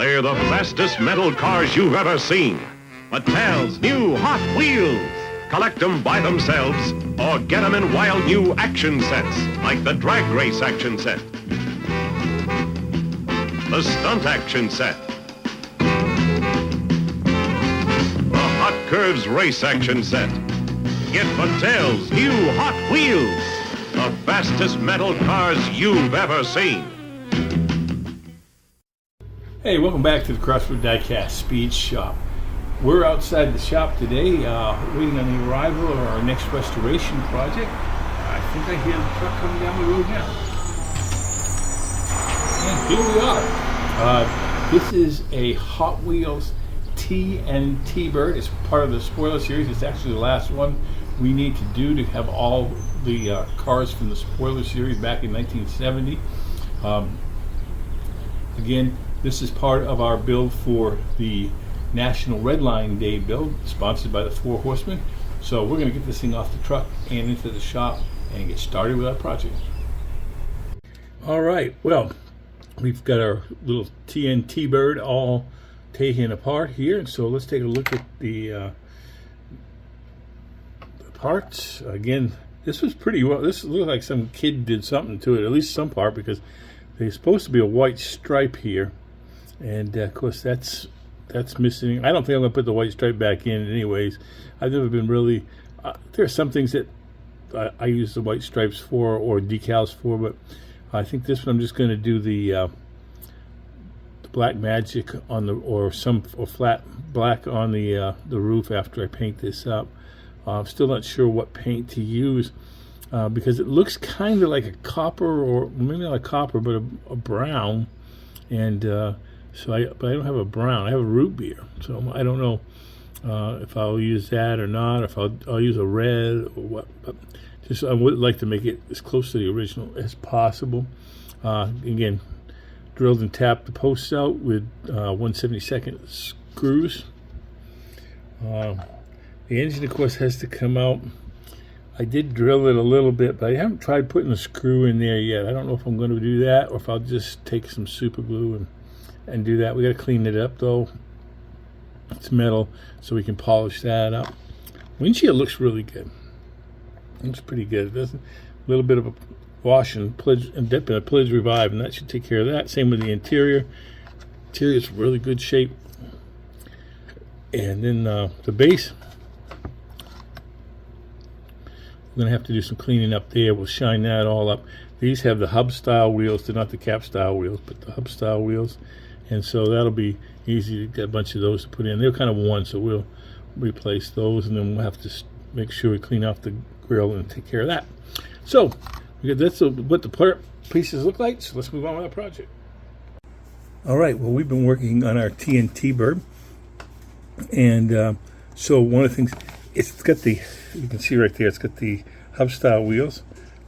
They're the fastest metal cars you've ever seen. Mattel's new Hot Wheels. Collect them by themselves or get them in wild new action sets like the drag race action set, the stunt action set, the Hot Curves race action set. Get Mattel's new Hot Wheels, the fastest metal cars you've ever seen. Hey, welcome back to the Crossroad Diecast Speed Shop. We're outside the shop today, waiting on the arrival of our next restoration project. I think I hear the truck coming down the road now. And here we are. This is a Hot Wheels TNT Bird. It's part of the spoiler series. It's actually the last one we need to do to have all the cars from the spoiler series back in 1970. Again, this is part of our build for the National Redline Day build, sponsored by the Four Horsemen. So we're going to get this thing off the truck and into the shop and get started with our project. All right, well, we've got our little TNT Bird all taken apart here, and so let's take a look at the parts. Again, this was pretty well. This looked like some kid did something to it, at least some part, because there's supposed to be a white stripe here, and of course that's missing. I don't think I'm going to put the white stripe back in anyways. I've never been really, there are some things that I use the white stripes for or decals for, but I think this one I'm just going to do the black magic on the, or flat black on the roof after I paint this up. I'm still not sure what paint to use because it looks kind of like a copper, or maybe not a copper, but a brown, and but I don't have a brown. I have a root beer, so I don't know if I'll use that or not. If I'll use a red or what. But just I would like to make it as close to the original as possible. Again, drilled and tapped the posts out with 1/72 screws. The engine, of course, has to come out. I did drill it a little bit, but I haven't tried putting a screw in there yet. I don't know if I'm going to do that or if I'll just take some super glue and do that. We got to clean it up though. It's metal, so we can polish that up. Windshield looks really good. Looks pretty good. It doesn't, a little bit of a wash and dip in a Pledge Revive, and that should take care of that. Same with the interior. Interior is really good shape. And then the base, we're going to have to do some cleaning up there. We'll shine that all up. These have the hub style wheels. They're not the cap style wheels, but the hub style wheels. And so that'll be easy to get a bunch of those to put in. They're kind of worn, so we'll replace those, and then we'll have to make sure we clean off the grill and take care of that. So that's what the part pieces look like. So let's move on with our project. All right. Well, we've been working on our TNT Bird, and so one of the things, it's got the, you can see right there, it's got the hub style wheels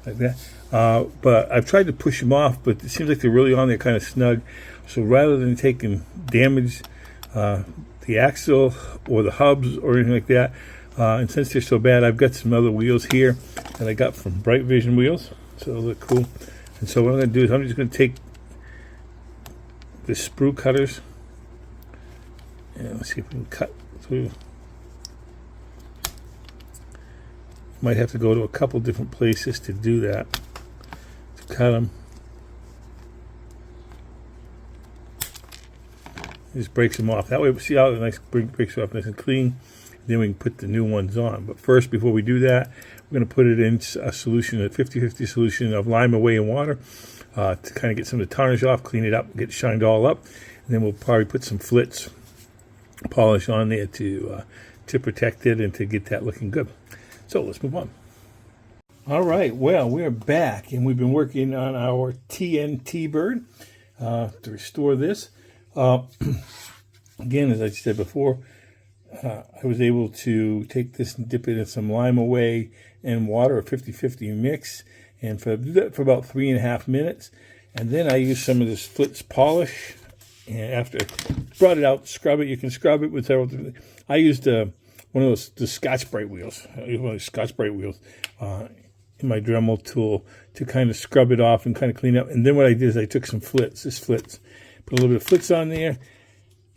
like that. But I've tried to push them off, but it seems like they're really on there kind of snug. So rather than taking damage the axle or the hubs or anything like that, and since they're so bad, I've got some other wheels here that I got from Bright Vision Wheels. So those look cool. And so what I'm going to do is I'm just going to take the sprue cutters and let's see if we can cut through. Might have to go to a couple different places to do that, to cut them. Just breaks them off. That way, see how the nice breaks off nice and clean. Then we can put the new ones on. But first, before we do that, we're going to put it in a solution, a 50-50 solution of lime away and water to kind of get some of the tarnish off, clean it up, get it shined all up. And then we'll probably put some flitz polish on there to protect it and to get that looking good. So let's move on. All right, well, we're back, and we've been working on our TNT Bird to restore this. Again, as I said before, I was able to take this and dip it in some lime away and water, a 50-50 mix, and for about 3.5 minutes. And then I used some of this flitz polish, and after I brought it out, scrub it. You can scrub it with several different things. I used one of those Scotch-Brite wheels. I used one of those Scotch-Brite wheels in my Dremel tool to kind of scrub it off and kind of clean up. And then what I did is I took some flitz, put a little bit of flitz on there,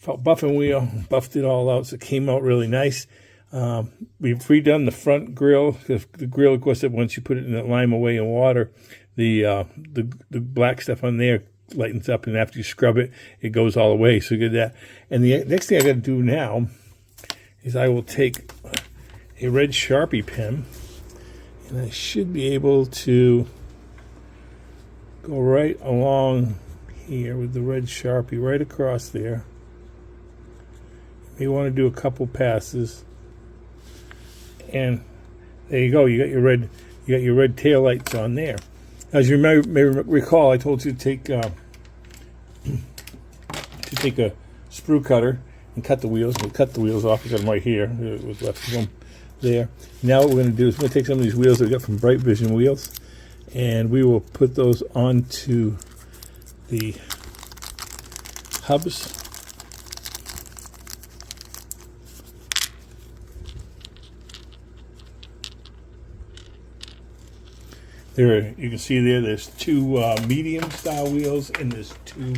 felt buffing wheel, buffed it all out, so it came out really nice. We've redone the front grill. The grill, of course, once you put it in the lime away in water, the black stuff on there lightens up, and after you scrub it, it goes all away. So you get that. And the next thing I got to do now is I will take a red Sharpie pen, and I should be able to go right along here with the red Sharpie right across there. You want to do a couple passes, and there you go. You got your red tail lights on there. As you may recall, I told you to take a sprue cutter and cut the wheels. We'll cut the wheels off. I got them right here. It was left of them there. Now what we're going to do is we're going to take some of these wheels that we got from Bright Vision Wheels, and we will put those onto the hubs. There, you can see there's two medium style wheels and there's two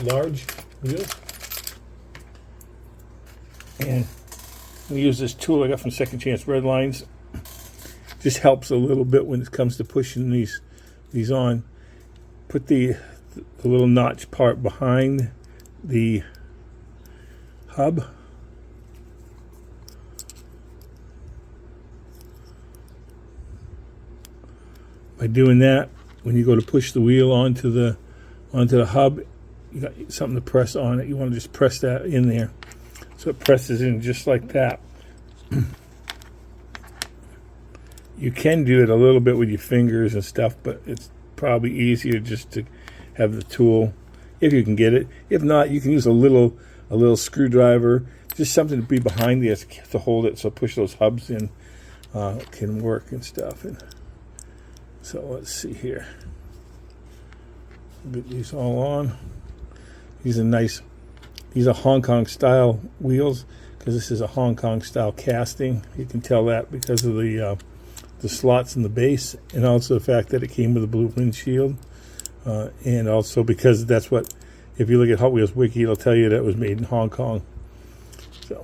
large wheels. And I'm going to use this tool I got from Second Chance Redlines. Just helps a little bit when it comes to pushing these on. Put the little notch part behind the hub. By doing that, when you go to push the wheel onto the hub, you got something to press on it. You want to just press that in there, so it presses in just like that. You can do it a little bit with your fingers and stuff, but it's probably easier just to have the tool if you can get it. If not, you can use a little screwdriver, just something to be behind this to hold it, so push those hubs in can work and stuff. And so let's see here. Get these all on. These are Hong Kong style wheels, because this is a Hong Kong style casting. You can tell that because of the slots in the base, and also the fact that it came with a blue windshield, and also because that's what, if you look at Hot Wheels Wiki, it'll tell you that it was made in Hong Kong. So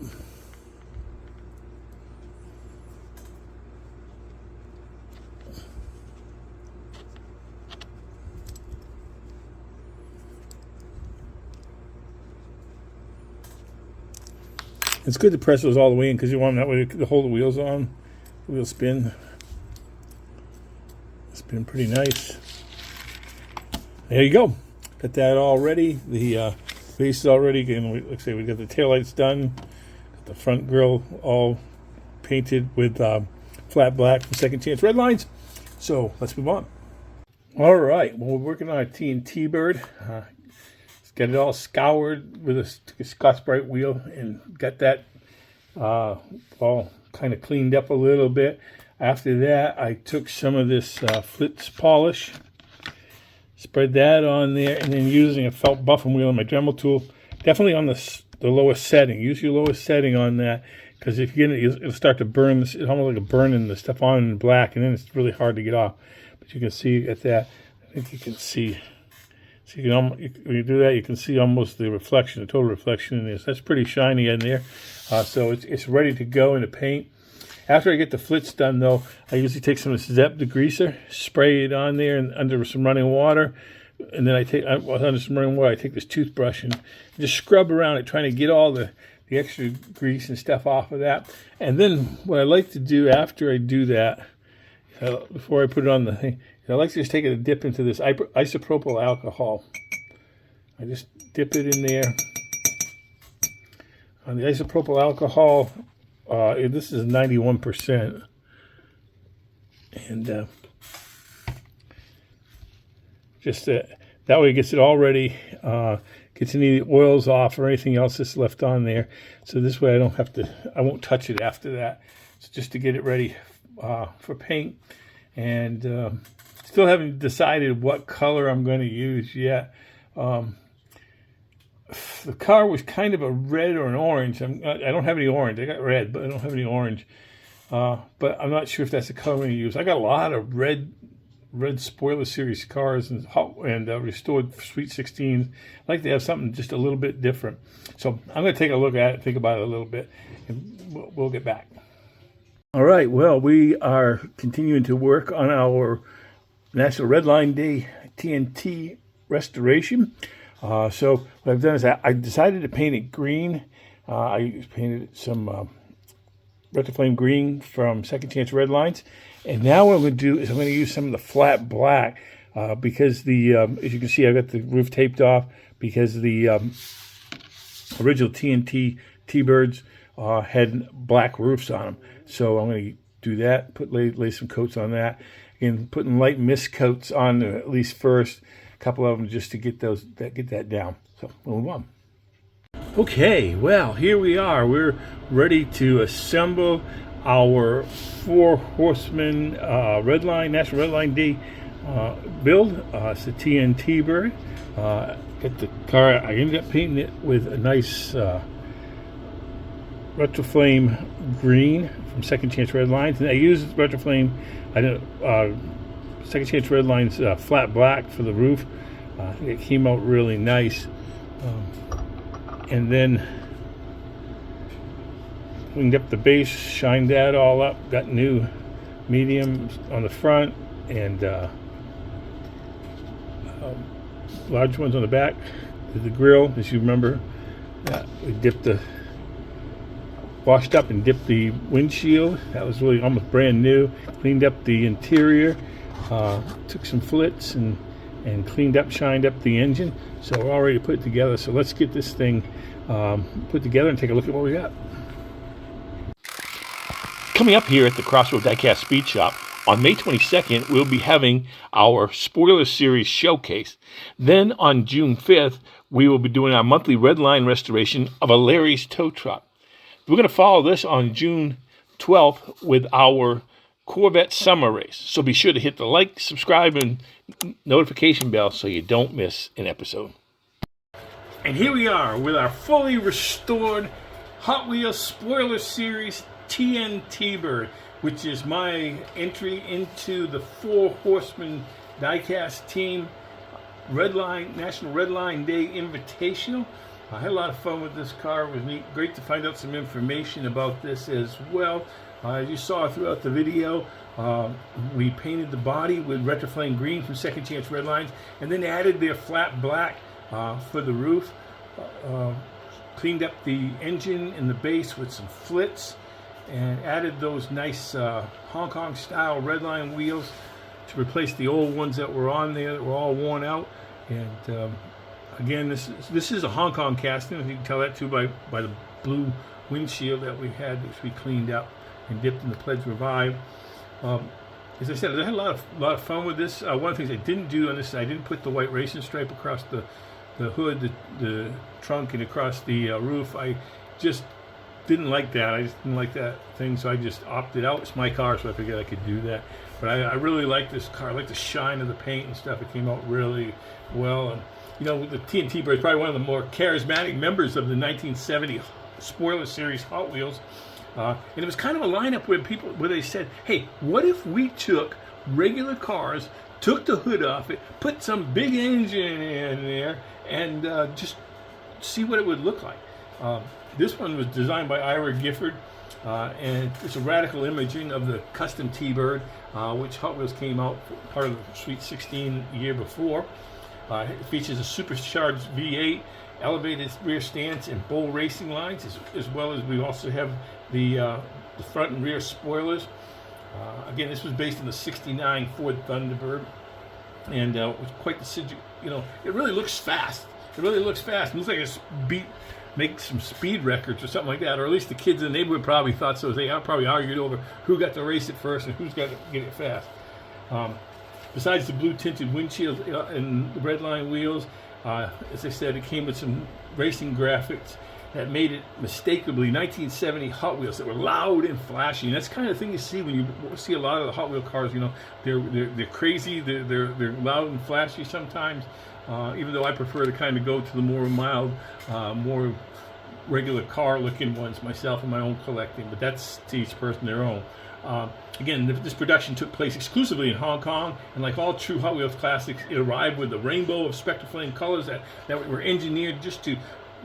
it's good to press those all the way in, because you want them that way to hold the wheels on. The wheels spin. Spin pretty nice. There you go. Got that all ready. The base is all ready. Again, like I say, we got the taillights done. Got the front grille all painted with flat black from Second Chance Redlines. So let's move on. All right. Well, we're working on a TNT bird. Got it all scoured with a Scotch-Brite wheel and got that all kind of cleaned up a little bit. After that, I took some of this Flitz polish, spread that on there, and then using a felt buffing wheel and my Dremel tool, definitely on the lowest setting. Use your lowest setting on that, because if you get it, it'll start to burn. It's almost like a burning the stuff on in black, and then it's really hard to get off. But you can see at that, I think you can see. So you can when you do that, you can see almost the reflection, the total reflection in this. That's pretty shiny in there. So it's ready to go into paint. After I get the Flitz done, though, I usually take some of this Zep degreaser, spray it on there and under some running water, and then under some running water, I take this toothbrush and just scrub around it, trying to get all the extra grease and stuff off of that. And then what I like to do after I do that, before I put it on the thing, I like to just take a dip into this isopropyl alcohol. I just dip it in there. On the isopropyl alcohol, this is 91%. And just that way it gets it all ready, gets any oils off or anything else that's left on there. So this way I won't touch it after that. So just to get it ready for paint. And still haven't decided what color I'm going to use yet. The car was kind of a red or an orange. I don't have any orange. I got red, but I don't have any orange. But I'm not sure if that's the color I'm going to use. I got a lot of red red spoiler series cars and restored Sweet 16s. I like to have something just a little bit different. So I'm going to take a look at it, think about it a little bit, and we'll get back. All right, well, we are continuing to work on our National Redline Day TNT restoration. So what I've done is I decided to paint it green. I painted some Retroflame green from Second Chance Redlines. And now what I'm going to do is I'm going to use some of the flat black because as you can see, I've got the roof taped off because the original TNT T-Birds had black roofs on them. So I'm going to do that, lay some coats on that, and putting light mist coats on at least first, a couple of them just to get that down. So we'll move on. Okay, well, here we are. We're ready to assemble our 4 Horsemen Redline, National Redline Day build. It's a TNT bird. Got the car. I ended up painting it with a nice Retroflame green from Second Chance Redlines, and I used Retroflame. Second Chance Redlines flat black for the roof. I think it came out really nice. And then cleaned up the base, shined that all up, got new mediums on the front and large ones on the back. The grill, as you remember, we washed up and dipped the windshield. That was really almost brand new. Cleaned up the interior, took some flits and cleaned up, shined up the engine. So we're all ready to put it together. So let's get this thing put together and take a look at what we got. Coming up here at the Crossroad Diecast Speed Shop, on May 22nd, we'll be having our Spoiler Series showcase. Then on June 5th, we will be doing our monthly Redline restoration of a Larry's tow truck. We're going to follow this on June 12th with our Corvette Summer Race. So be sure to hit the like, subscribe, and notification bell so you don't miss an episode. And here we are with our fully restored Hot Wheels Spoiler Series TNT Bird, which is my entry into the 4 Horsemen Diecast Team National Redline Day Invitational. I had a lot of fun with this car. It was neat. Great to find out some information about this as well. As you saw throughout the video, we painted the body with Retroflame green from Second Chance Redlines, and then added their flat black for the roof. Cleaned up the engine and the base with some flits, and added those nice Hong Kong style Redline wheels to replace the old ones that were on there that were all worn out. And again, this is a Hong Kong casting. You can tell that too by the blue windshield that we had, which we cleaned up and dipped in the Pledge Revive. As I said, I had a lot of fun with this. One of the things I didn't do on this, I didn't put the white racing stripe across the hood, the trunk, and across the roof. I just didn't like that. I just didn't like that thing, so I just opted out. It's my car, so I figured I could do that. But I really like this car. I like the shine of the paint and stuff. It came out really well. And you know, the TNT Bird is probably one of the more charismatic members of the 1970 Spoiler Series Hot Wheels. And it was kind of a lineup where they said, hey, what if we took regular cars, took the hood off it, put some big engine in there, and just see what it would look like. This one was designed by Ira Gifford, and it's a radical imaging of the custom T-Bird, which Hot Wheels came out part of the Sweet 16 year before. It features a supercharged V8, elevated rear stance, and bull racing lines, as well as we also have the front and rear spoilers. Again, this was based on the '69 Ford Thunderbird, and it was quite the, you know, it really looks fast. It really looks fast. It looks like it's make some speed records or something like that, or at least the kids in the neighborhood probably thought so. They probably argued over who got to race it first and who's got to get it fast. Besides the blue tinted windshield and the Redline wheels, as I said, it came with some racing graphics that made it mistakably 1970 Hot Wheels that were loud and flashy. And that's the kind of thing you see when you see a lot of the Hot Wheel cars. You know, they're crazy, they're loud and flashy sometimes. Even though I prefer to kind of go to the more mild, more regular car looking ones myself in my own collecting, but that's to each person their own. Again, this production took place exclusively in Hong Kong, and like all true Hot Wheels classics, it arrived with a rainbow of Spectre Flame colors that were engineered just to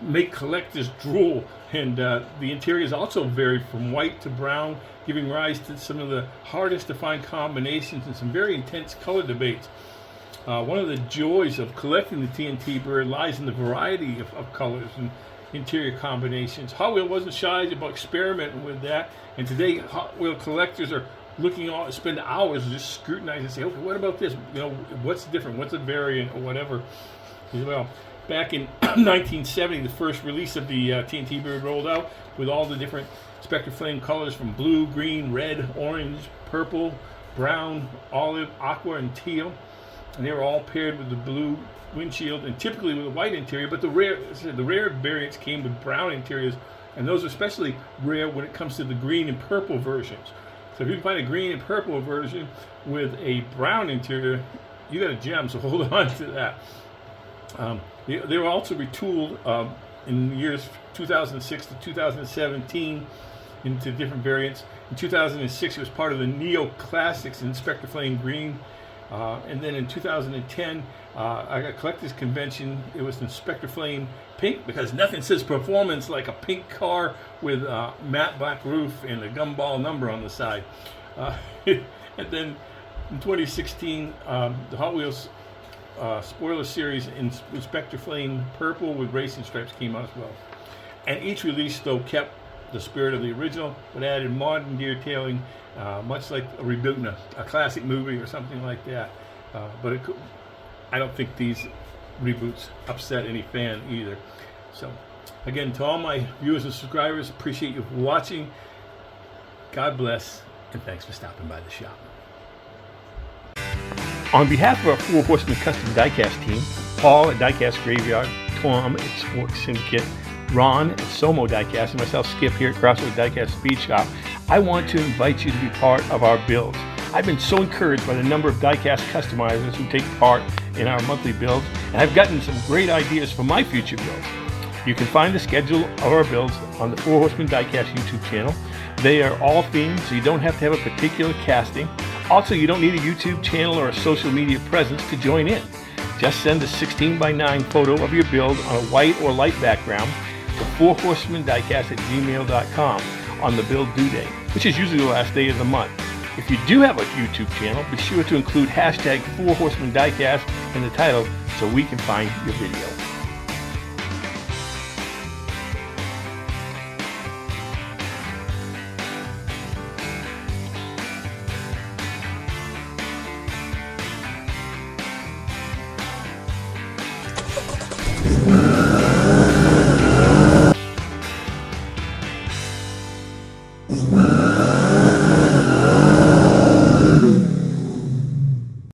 make collectors drool. And the interiors also varied from white to brown, giving rise to some of the hardest to find combinations and some very intense color debates. One of the joys of collecting the TNT bird lies in the variety of colors and interior combinations. Hot Wheels wasn't shy about experimenting with that, and today Hot Wheel collectors are spend hours just scrutinizing and say, okay, what about this? What's different? What's a variant or whatever? Well, back in 1970, the first release of the TNT bird rolled out with all the different Spectre Flame colors from blue, green, red, orange, purple, brown, olive, aqua, and teal. And they were all paired with the blue windshield and typically with a white interior, but the rare variants came with brown interiors, and those are especially rare when it comes to the green and purple versions. So if you can find a green and purple version with a brown interior, you got a gem, so hold on to that. They were also retooled in years 2006 to 2017 into different variants. In 2006, it was part of the Neo Classics in Spectre Flame Green. And then in 2010, at a collector's convention, it was in Spectre Flame Pink, because nothing says performance like a pink car with a matte black roof and a gumball number on the side. And then in 2016, the Hot Wheels spoiler series in Spectre Flame Purple with racing stripes came out as well. And each release, though, kept the spirit of the original, but added modern detailing, much like a reboot, a classic movie or something like that. But I don't think these reboots upset any fan either. So, again, to all my viewers and subscribers, appreciate you watching. God bless, and thanks for stopping by the shop. On behalf of our Four Horsemen Custom Diecast team, Paul at Diecast Graveyard, Tom at Sports Syndicate, Ron at Somo Diecast, and myself, Skip, here at Crossroad Diecast Speed Shop, I want to invite you to be part of our builds. I've been so encouraged by the number of diecast customizers who take part in our monthly builds, and I've gotten some great ideas for my future builds. You can find the schedule of our builds on the Four Horsemen Diecast YouTube channel. They are all themed, so you don't have to have a particular casting. Also, you don't need a YouTube channel or a social media presence to join in. Just send a 16:9 photo of your build on a white or light background to fourhorsemendiecast@gmail.com on the build due date, which is usually the last day of the month. If you do have a YouTube channel, be sure to include hashtag 4HorsemenDiecast in the title so we can find your video.